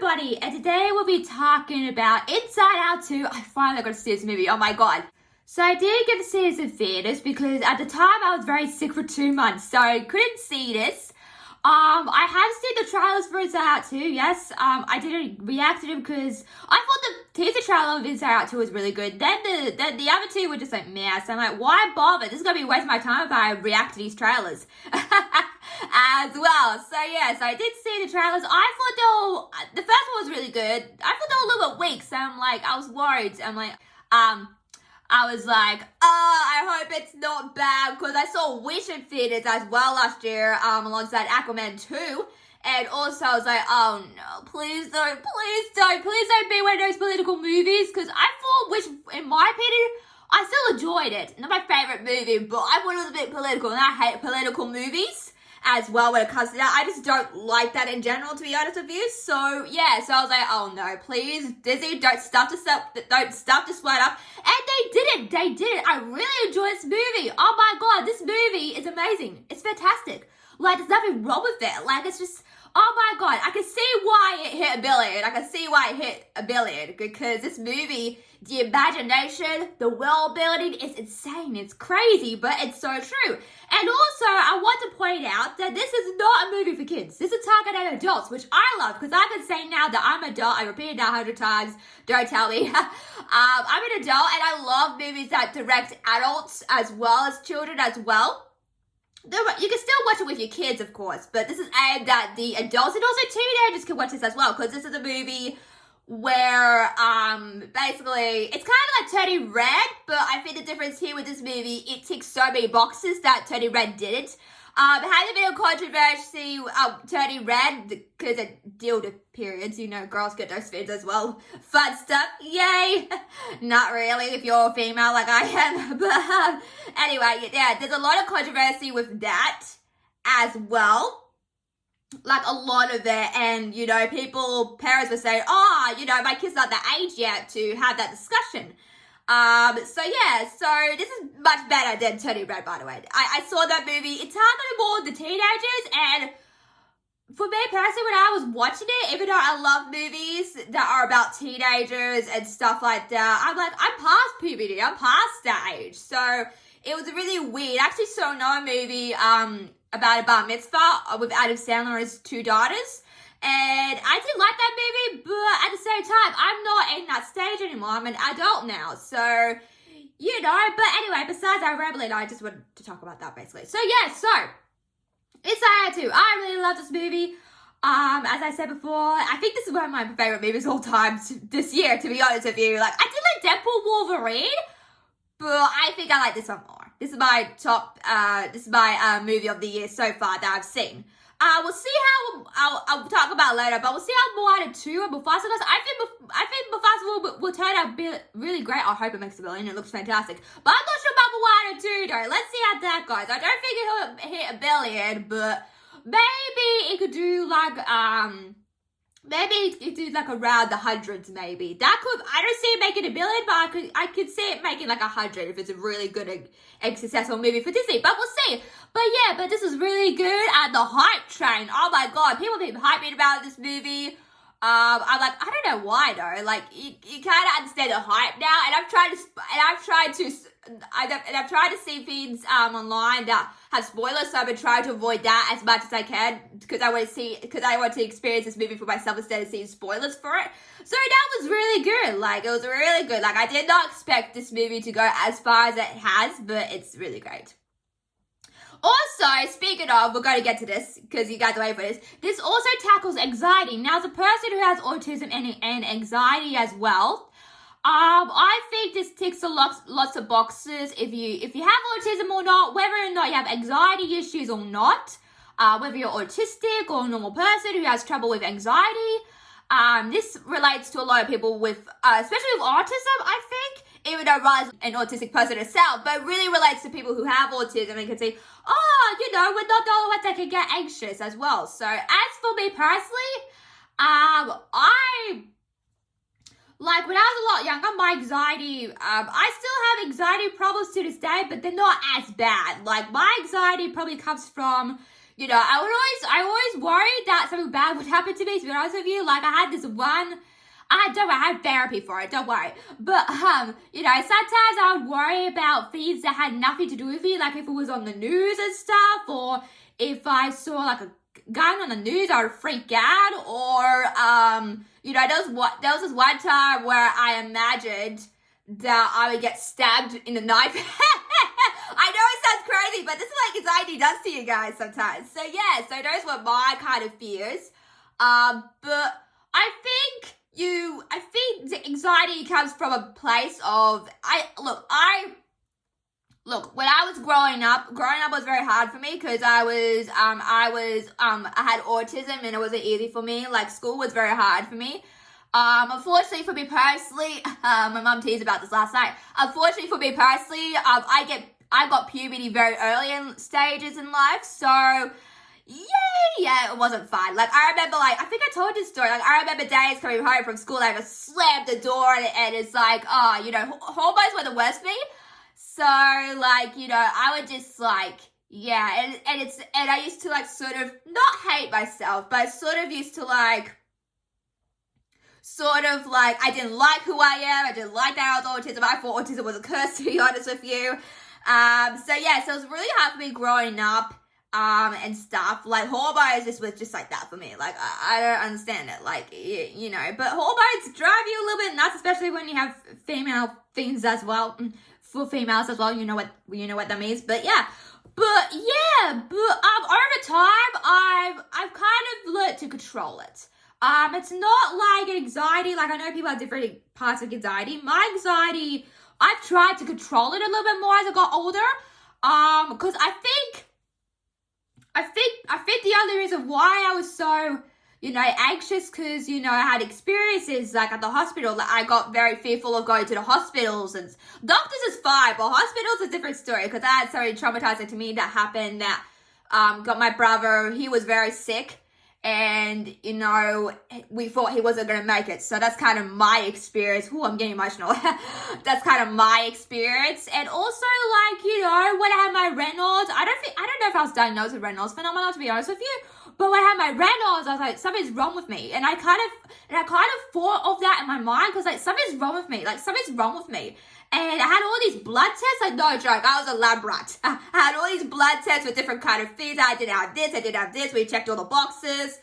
everybody, and today we'll be talking about Inside Out 2. I finally got to see this movie, oh my god. So I did get to see this in theaters because at the time I was very sick for 2 months, so I couldn't see this. I have seen the trailers for Inside Out 2, yes. I didn't react to them because I thought the teaser trailer of Inside Out 2 was really good. Then the other two were just like meh, so I'm like, why bother? This is going to be wasting my time if I react to these trailers. As well. So I did see the trailers. I thought the first one was really good. I thought they were a little bit weak, so I was worried. I was like, I hope it's not bad, because I saw Wish in theaters as well last year, alongside Aquaman 2, and also I was like, oh no, please don't be one of those political movies, because I thought Wish, in my opinion, I still enjoyed it. Not my favorite movie, but I thought it was a bit political, and I hate political movies as well when it comes to that. I just don't like that in general, to be honest with you. So I was like, oh no, please, Disney, don't stuff this up, and they did it. I really enjoyed this movie. Oh my god, this movie is amazing. It's fantastic. Like, there's nothing wrong with it. Like, it's just, oh my god, I can see why it hit a billion. Because this movie, the imagination, the world building is insane. It's crazy, but it's so true. And also, I want to point out that this is not a movie for kids. This is targeted at adults, which I love, because I can say now that I'm an adult. I repeated that 100 times. Don't tell me. I'm an adult, and I love movies that direct adults as well as children as well. You can still watch it with your kids, of course, but this is aimed at the adults, and also teenagers can watch this as well, because this is a movie where, basically, it's kind of like Turning Red, but I think the difference here with this movie, it ticks so many boxes that Turning Red didn't. It had a bit of controversy, Turning Red, because it dealt with periods, girls get those things as well. Fun stuff, yay! Not really, if you're a female like I am, but anyway, there's a lot of controversy with that as well. Like, a lot of it, and, parents would say, my kid's not that age yet to have that discussion. So this is much better than Turning Red, by the way. I saw that movie. It targeted more the teenagers, and for me personally, when I was watching it, even though I love movies that are about teenagers and stuff like that, I'm past puberty. I'm past that age. So it was really weird. I actually saw another movie about a bar mitzvah with Adam Sandler and his 2 daughters. And I did like that movie, but at the same time, I'm not in that stage anymore. I'm an adult now. So, but anyway, besides that rambling, I just wanted to talk about that basically. So Inside Out 2. I really love this movie. As I said before, I think this is one of my favorite movies of all time this year, to be honest with you. Like, I did like Deadpool Wolverine, but I think I like this one more. This is my top, movie of the year so far that I've seen. We'll see how, I'll talk about it later, but we'll see how Moana 2 and Mufasa goes. I think Mufasa will turn out really great. I hope it makes a billion. It looks fantastic. But I'm not sure about Moana 2 though. Let's see how that goes. I don't think it'll hit a billion, but maybe it could do around the hundreds, maybe. That could, I don't see it making a billion, but I could see it making like 100 if it's a really good and successful movie for Disney. But we'll see. But this is really good. And the hype train, oh my god, people have been hyping about this movie. I'm like, I don't know why though. Like, you kind of understand the hype now, and I've tried to see things online that have spoilers, so I've been trying to avoid that as much as I can, because I want to experience this movie for myself instead of seeing spoilers for it. So that was really good. Like, it was really good. Like, I did not expect this movie to go as far as it has, but it's really great. Also, speaking of, we're going to get to this because you guys are waiting for this. This also tackles anxiety. Now, as a person who has autism and anxiety as well, I think this ticks lots of boxes. If you have autism or not, whether or not you have anxiety issues or not, whether you're autistic or a normal person who has trouble with anxiety, this relates to a lot of people with, especially with autism, I think. Even though Riley's an autistic person herself, but really relates to people who have autism and can say, we're not the only ones that can get anxious as well. So as for me personally, when I was a lot younger, my anxiety, I still have anxiety problems to this day, but they're not as bad. Like, my anxiety probably comes from, I always worried that something bad would happen to me, to be honest with you. Like, I had this one, I had therapy for it, don't worry. But, sometimes I would worry about things that had nothing to do with me, like if it was on the news and stuff, or if I saw, like, a gun on the news, I would freak out, or, there was this one time where I imagined that I would get stabbed in the knife. I know it sounds crazy, but this is like anxiety does to you guys sometimes. So yeah, so those were my kind of fears. But I think the anxiety comes from a place of, when I was growing up was very hard for me because I had autism and it wasn't easy for me. Like, school was very hard for me. Unfortunately for me personally, my mum teased about this last night. Unfortunately for me personally, I got puberty very early in stages in life, so yeah, it wasn't fun. Like, I remember, I think I told this story. Like, I remember days coming home from school, I just slammed the door, and it's like, hormones were the worst for me. So, I would just, yeah, and I used to, sort of, not hate myself, but sort of used to, I didn't like who I am. I didn't like that I was autism. I thought autism was a curse, to be honest with you. So it was really hard for me growing up, and stuff. Like, hormones was just like that for me. Like, I don't understand it. Like, but hormones drive you a little bit nuts, especially when you have female things as well. For females as well, you know what that means. But over time, I've kind of learned to control it. It's not like anxiety. Like, I know people have different parts of anxiety. My anxiety, I've tried to control it a little bit more as I got older. Because I think the other reason why I was so, anxious, because, I had experiences, at the hospital, that I got very fearful of going to the hospitals, and doctors is fine, but hospitals is a different story, because that had something traumatizing to me that happened that, got my brother, he was very sick, and, we thought he wasn't going to make it. So that's kind of my experience. Ooh, I'm getting emotional. That's kind of my experience. And also, when I had my Reynolds, I don't know if I was diagnosed with Reynolds phenomenon, to be honest with you. But when I had my Reynolds, I was like, something's wrong with me. And I kind of thought of that in my mind, because, something's wrong with me. Something's wrong with me. And I had all these blood tests, no joke, I was a lab rat. I had all these blood tests with different kind of things. I didn't have this, we checked all the boxes.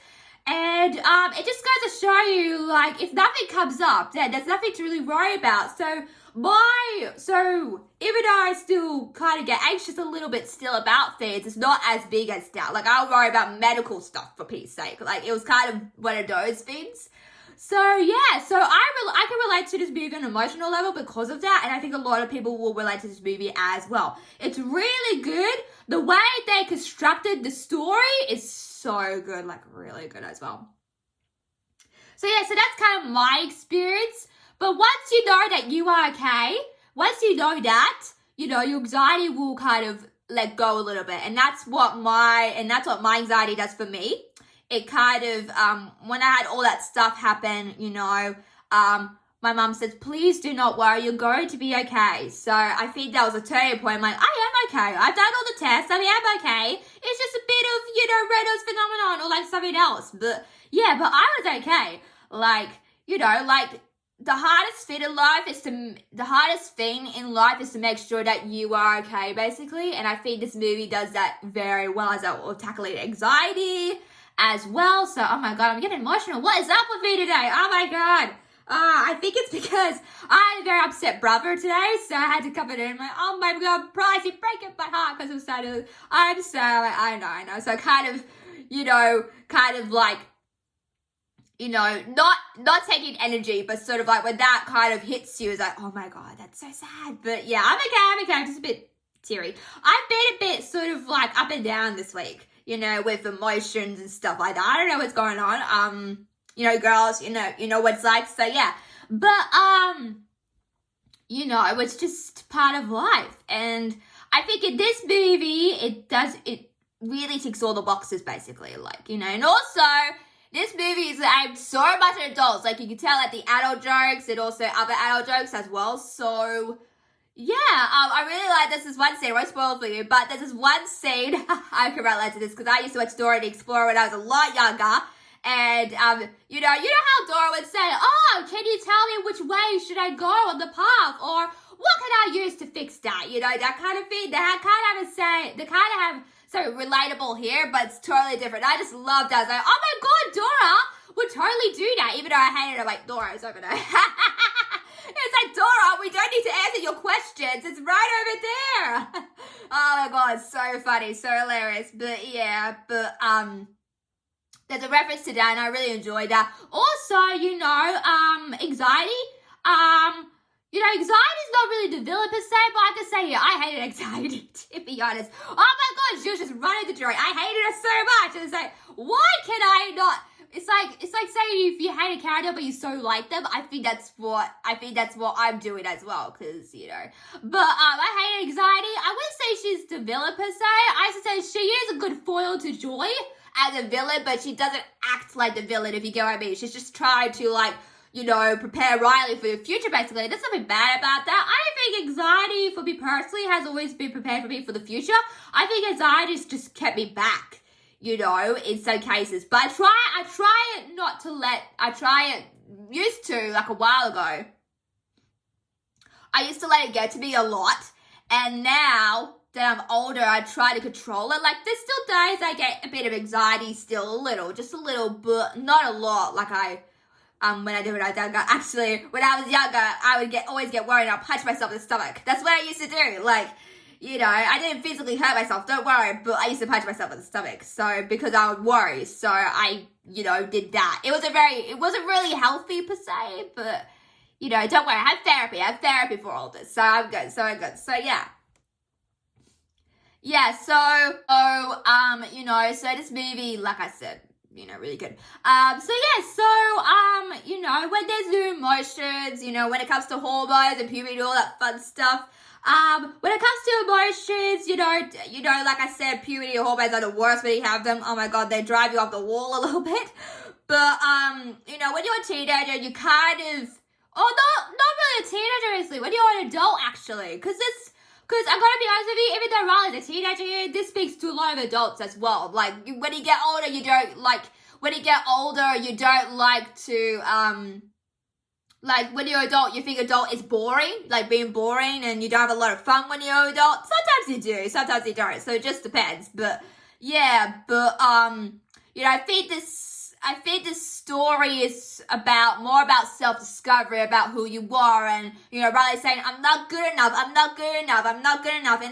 And it just goes to show you, if nothing comes up, then there's nothing to really worry about. So even though I still kind of get anxious a little bit still about things, it's not as big as that. I'll worry about medical stuff, for Pete's sake. It was kind of one of those things. So I can relate to this movie on an emotional level because of that, and I think a lot of people will relate to this movie as well. It's really good. The way they constructed the story is so good, really good as well. So that's kind of my experience. But once you know that you are okay, once you know that, your anxiety will kind of let go a little bit, and that's what my anxiety does for me. It kind of, when I had all that stuff happen, my mum says, please do not worry, you're going to be okay. So I think that was a turning point. I'm like, I am okay. I've done all the tests. I am okay. It's just a bit of, Reynolds phenomenon or something else. But I was okay. The hardest thing in life is to make sure that you are okay, basically. And I think this movie does that very well, as well, tackling anxiety as well. So, oh my God, I'm getting emotional. What is up with me today? Oh my God. I think it's because I had a very upset brother today, so I had to come in and I'm like, oh my God, Bryce, you're breaking my heart because I'm so, I know. So not taking energy, but sort of when that kind of hits you, is like, oh my God, that's so sad. But yeah, I'm okay. I'm just a bit teary. I've been a bit sort of up and down this week, with emotions and stuff like that. I don't know what's going on. Girls, you know what it's like. So yeah, but it's just part of life. And I think in this movie, it really ticks all the boxes, basically. And also, this movie is aimed so much at adults. You can tell at the adult jokes and also other adult jokes as well. So, Yeah, I really like this one scene. I won't spoil it for you, but there's this one scene I can relate to this because I used to watch Dora the Explorer when I was a lot younger. And you know how Dora would say, "Oh, can you tell me which way should I go on the path, or what can I use to fix that?" You know, that kind of thing. They kind of have so relatable here, but it's totally different. I just loved that. I was like, "Oh my god, Dora would totally do that," even though I hated it. Like, Dora's over there. It's like, Dora, we don't need to answer your questions. It's right over there. Oh my god, so funny, so hilarious. But yeah, there's a reference to that, and I really enjoyed that. Also, anxiety. Anxiety is not really developed per se, but I can say, yeah, I hated anxiety, to be honest. Oh my god, she was just running the joint. I hated her so much. And it's like, why can I not? It's like saying if you hate a character but you so like them. I think that's what I'm doing as well, because But I hate anxiety. I wouldn't say she's developed per se. I should say she is a good foil to Joy as a villain, but she doesn't act like the villain, if you get what I mean. She's just trying to prepare Riley for the future, basically. There's nothing bad about that. I don't think anxiety, for me personally, has always been prepared for me for the future. I think anxiety's just kept me back, in some cases. But I used to, like a while ago. I used to let it get to me a lot. And now that I'm older, I try to control it. Like, there's still days I get a bit of anxiety still, just a little, but not a lot, like when I was younger. Actually, when I was younger, I would always get worried and I'd punch myself in the stomach. That's what I used to do. Like, I didn't physically hurt myself, don't worry, but I used to punch myself in the stomach. So, because I would worry, so I, did that. It wasn't really healthy per se, but, don't worry, I have therapy for all this. So I'm good, So yeah. Yeah, so this movie, like I said, really good. When there's new emotions, when it comes to hormones and puberty and all that fun stuff, when it comes to emotions, like I said, puberty and hormones are the worst when you have them. Oh my god, they drive you off the wall a little bit. But, when you're a teenager, you kind of, not really a teenager, honestly, when you're an adult, actually, because I'm gonna be honest with you, even though Riley's a teenager here, this speaks to a lot of adults as well. Like, when you get older, you don't like to, when you're adult, you think adult is boring, like being boring, and you don't have a lot of fun when you're adult. Sometimes you do, sometimes you don't, so it just depends. But, yeah, I think this story is more about self-discovery, about who you are, and, Riley saying, I'm not good enough. And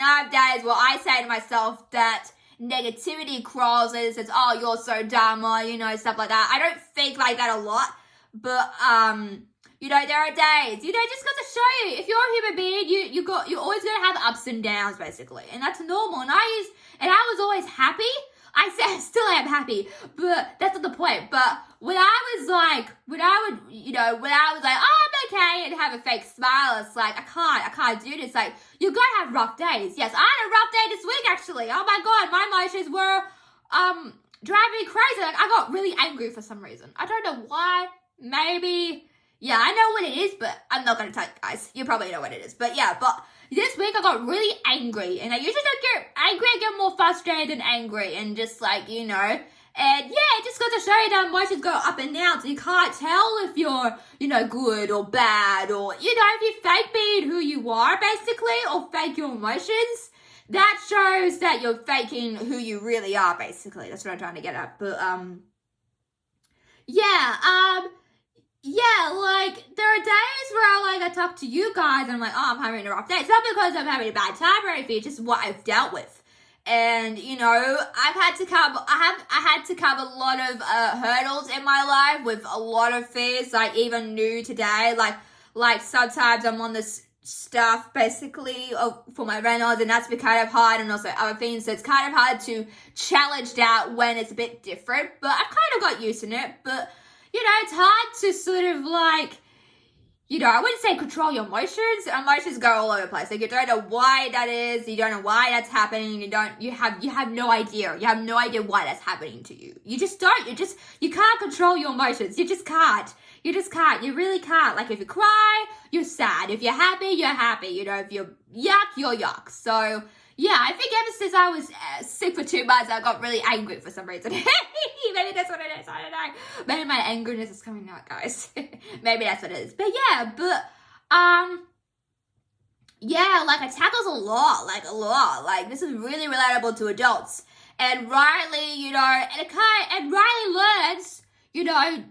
I have days where I say to myself that negativity crawls and says, oh, you're so dumb, or, stuff like that. I don't think like that a lot, but, there are days, just got to show you, if you're a human being, you're always going to have ups and downs, basically, and that's normal, and I was always happy. I still am happy, but that's not the point. But when I was like, oh, I'm okay, and have a fake smile, it's like, I can't do this. Like, you're going to have rough days. Yes, I had a rough day this week, actually. Oh my god, my emotions were, driving me crazy. Like, I got really angry for some reason. I don't know why. Maybe, yeah, I know what it is, but I'm not going to tell you guys. You probably know what it is. But yeah, this week I got really angry, and I usually don't get angry. I get more frustrated than angry, and just like, and yeah, it just got to show you that emotions go up and down, so you can't tell if you're, good or bad, or, if you fake being who you are, basically, or fake your emotions, that shows that you're faking who you really are, basically. That's what I'm trying to get at. But, yeah, like, there are days where I talk to you guys and I'm like, oh, I'm having a rough day. It's not because I'm having a bad time or anything, it's just what I've dealt with. And, I had to cover a lot of hurdles in my life with a lot of fears, like even new today. Like sometimes I'm on this stuff basically for my rentals, and that's been kind of hard, and also other things. So it's kind of hard to challenge that when it's a bit different, but I've kind of got used to it. But, it's hard to sort of I wouldn't say control your emotions. Emotions go all over the place. Like, you don't know why that is. You don't know why that's happening. You have no idea. You have no idea why that's happening to you. You just don't. You can't control your emotions. You just can't. You just can't. You really can't. Like, if you cry, you're sad. If you're happy, you're happy. If you're yuck, you're yuck. So, yeah, I think ever since I was sick for 2 months, I got really angry for some reason. Maybe that's what it is. I don't know. Maybe my angerness is coming out, guys. Maybe that's what it is. But yeah, like, it tackles a lot. Like, this is really relatable to adults. And Riley, and Riley learns,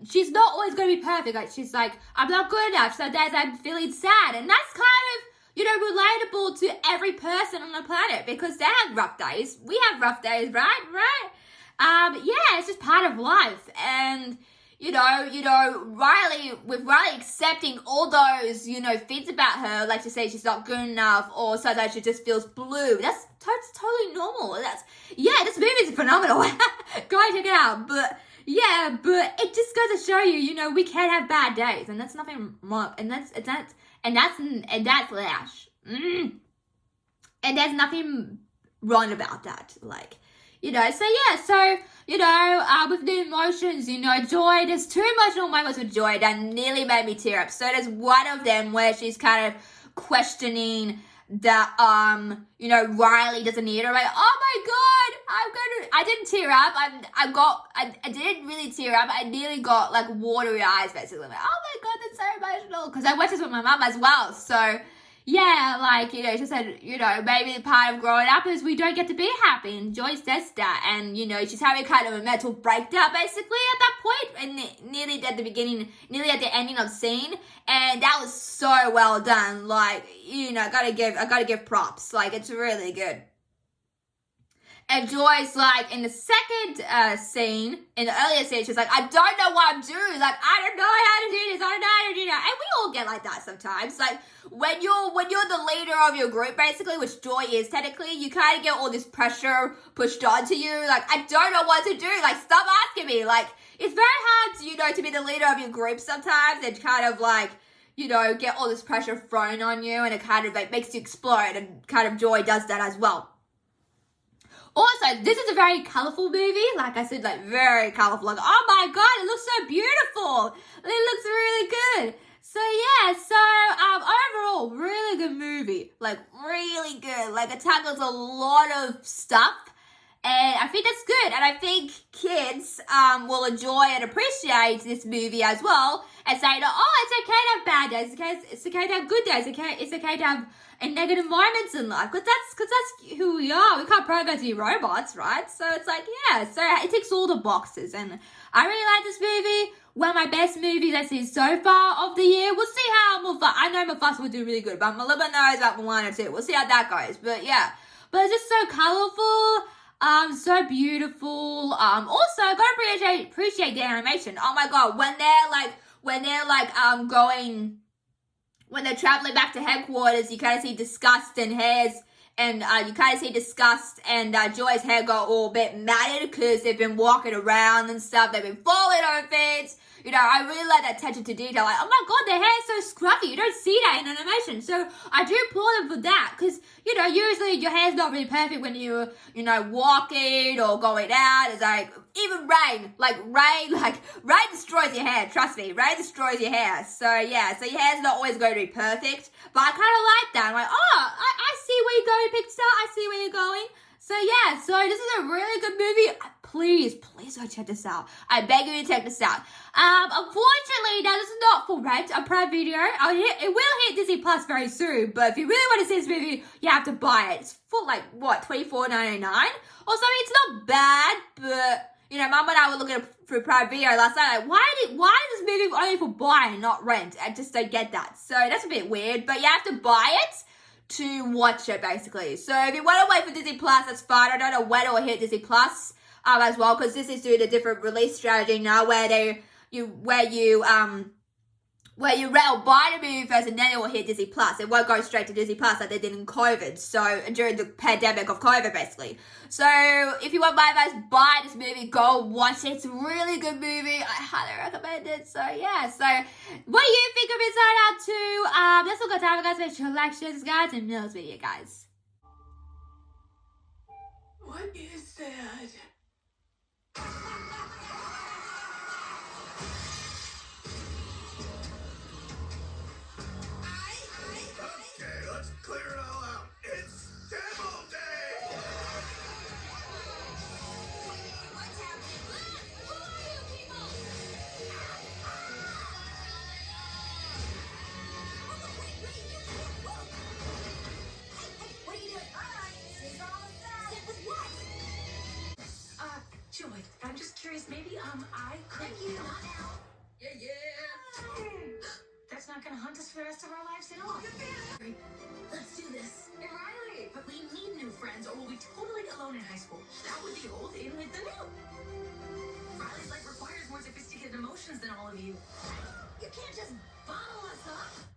she's not always going to be perfect. Like, she's like, I'm not good enough. So there's I'm feeling sad. And that's kind of, relatable to every person on the planet, because they have rough days. We have rough days, right? Yeah, it's just part of life. And, Riley accepting all those, things about her, like to say she's not good enough, or sometimes she just feels blue. That's totally normal. This movie is phenomenal. Go and check it out. But it just goes to show you, we can have bad days, and that's nothing wrong. And that's Lash. And there's nothing wrong about that. Like, with the emotions, Joy, there's 2 emotional moments with Joy that nearly made me tear up. So there's one of them where she's kind of questioning that, Riley doesn't need her. Like, oh my God, I didn't tear up. I didn't really tear up. I nearly got, like, watery eyes, basically. Like, oh my God, that's so emotional. Because I watched this with my mum as well. So, yeah, like, she said, maybe part of growing up is we don't get to be happy. And Joy says that. And, she's having kind of a mental breakdown, basically, at that point. And nearly at the ending of the scene. And that was so well done. Like, I gotta give props. Like, it's really good. And Joy's like, in the second scene, in the earlier scene, she's like, I don't know what I'm doing. Like, I don't know how to do this. I don't know how to do that. And we all get like that sometimes. Like, when you're the leader of your group, basically, which Joy is technically, you kind of get all this pressure pushed onto you. Like, I don't know what to do. Like, stop asking me. Like, it's very hard to be the leader of your group sometimes, and kind of like, get all this pressure thrown on you, and it kind of like makes you explode, and kind of Joy does that as well. Also, this is a very colourful movie. Like I said, like, very colourful. Like, oh my God, it looks so beautiful. It looks really good. So, yeah. So, overall, really good movie. Like, really good. Like, it tackles a lot of stuff. And I think that's good. And I think kids will enjoy and appreciate this movie as well. And say, it's okay to have bad days. It's okay to have good days. It's okay to have negative moments in life. Because that's who we are. We can't program to be robots, right? So it's like, yeah. So it ticks all the boxes. And I really like this movie. One of my best movies I've seen so far of the year. We'll see how I know Mufasa will do really good. But I'm a little bit nervous about Moana too. We'll see how that goes. But yeah. But it's just so colourful. So beautiful. Also, gotta appreciate the animation. Oh my God, when they're traveling back to headquarters, you kind of see disgust and Joy's hair got all a bit matted because they've been walking around and stuff. They've been falling over things. I really like that attention to detail. Like, oh my God, their hair is so scruffy. You don't see that in animation. So I do applaud them for that. Because, usually your hair's not really perfect when you're, walking or going out. It's like, even rain destroys your hair. Trust me, rain destroys your hair. So, yeah, so your hair's not always going to be perfect. But I kind of like that. I'm like, I see where you're going, Pixar. I see where you're going. So, yeah, so this is a really good movie. Please go check this out. I beg you to check this out. Unfortunately, now this is not for rent, a Prime Video. It will hit Disney Plus very soon, but if you really want to see this movie, you have to buy it. It's for like, what, $24.99 or something? It's not bad, but, Mum and I were looking for Prime Video last night, like, why is this movie only for buy and not rent? I just don't get that. So that's a bit weird, but you have to buy it to watch it, basically. So if you want to wait for Disney Plus, that's fine. I don't know when it will hit Disney Plus as well, because Disney's doing a different release strategy now, where you where you rent or buy the movie first and then it will hit Disney Plus. It won't go straight to Disney Plus like they did in COVID. So during the pandemic of COVID, basically. So if you want my advice, buy this movie, go watch it. It's a really good movie. I highly recommend it. So yeah. So what do you think of Inside Out 2? That's all good time, guys. Make sure to like, share this, guys, and know this video, guys. What is that? Okay, let's clear it all out. It's demo day! What's happening? Who are you people? Hey, what are you doing? All right, she's all set. Set with what? Joy, I'm just curious, maybe, I could... Thank you. Not now. Yeah. That's not gonna haunt us for the rest of our lives at all. Let's do this. Hey, Riley, but we need new friends or we'll be totally alone in high school. That would be old in with the new. Riley's life requires more sophisticated emotions than all of you. You can't just bottle us up.